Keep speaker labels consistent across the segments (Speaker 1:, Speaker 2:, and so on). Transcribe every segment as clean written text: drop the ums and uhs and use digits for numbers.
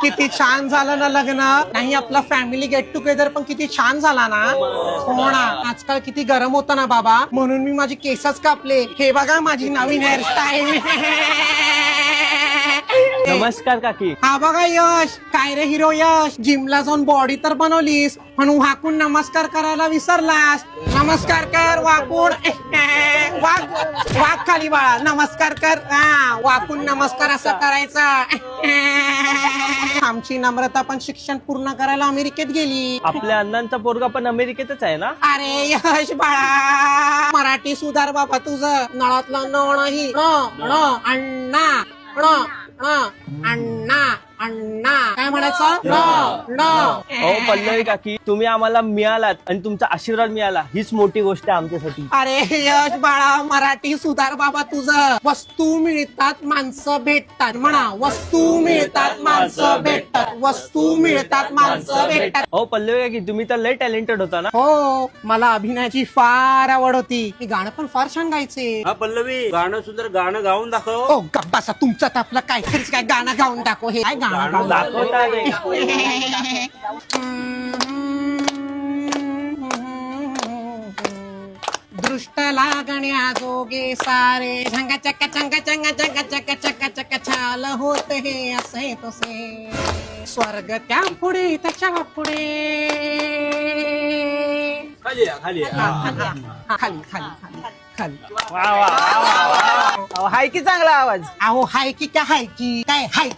Speaker 1: किती छान झालं ना लग्न. नाही आपला फॅमिली गेट टुगेदर पण किती छान झाला ना. हो ना. आजकाल किती गरम होतं ना बाबा, म्हणून मी माझी केसच कापले. हे बघा माझी नवीन हेअरस्टाईल.
Speaker 2: नमस्कार काकी.
Speaker 1: हा बघा यश. काय रे हिरो यश, जिमला जाऊन बॉडी तर बनवलीस पण वाकून नमस्कार करायला विसरलास. नमस्कार कर वाकून. वाक खाली बाळा. नमस्कार कर. हा वाकून नमस्कार असं करायचा. आमची नम्रता पण शिक्षण पूर्ण करायला अमेरिकेत गेली.
Speaker 2: आपल्या अण्णांचा पोरगा पण अमेरिकेतच आहे ना.
Speaker 1: अरे यश बाळा, मराठी सुधार बाबा तुझं. नळातलं न नाही अण्णा अण्णा अण्णा काय म्हणायचं.
Speaker 2: हो पल्लवी काकी, तुम्ही आम्हाला मिळालात आणि तुमचा आशीर्वाद मिळाला, हीच मोठी गोष्ट आहे आमच्यासाठी.
Speaker 1: अरे यश बाळा, मराठी सुधार बाबा तुझं. वस्तू मिळतात माणसं भेटतात म्हणा. वस्तू मिळतात माणसं भेटतात. वस्तू मिळतात माणसं भेटतात.
Speaker 2: हो पल्लवी काकी, तुम्ही तर लय टॅलेंटेड होता ना.
Speaker 1: हो, मला अभिनयाची फार आवड होती. मी गाणं पण फार छान गायचे.
Speaker 3: हा पल्लवी, गाणं सुंदर गाणं गाऊन दाखव.
Speaker 1: ओ गप्पासा, तुमचं तर आपलं काहीतरीच काय गाणं गाऊन दाखव. हे काय गाणं गाऊन
Speaker 2: दाखवता रे.
Speaker 1: दृष्ट लागण्या जोगे सारे झंगा चक्का चंगा चंगा चंगा चक्का चक्का चक्का छाल होत हे असे तसे. स्वर्ग त्या पुढे त्याच्या पुढे.
Speaker 3: खाली या, खाली या.
Speaker 1: खाली खाली खाली खाली.
Speaker 2: हाय की चांगला आवाज.
Speaker 1: अहो हाय की काय हाय की काय हाय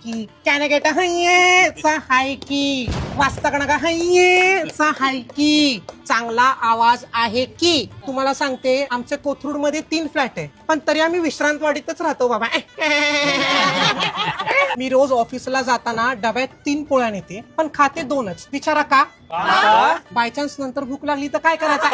Speaker 1: की त्याने गेट हायचा हाय की वाचता का हायचा हाय की. चांगला आवाज आहे की. तुम्हाला सांगते, आमच्या कोथरूड मध्ये 3 फ्लॅट आहे, पण तरी आम्ही विश्रांतवाडीतच राहतो बाबा. मी रोज ऑफिसला जाताना डब्यात 3 पोळ्या नेते, पण खाते 2च. विचारा का. बाय चान्स नंतर भूक लागली तर काय करायचं.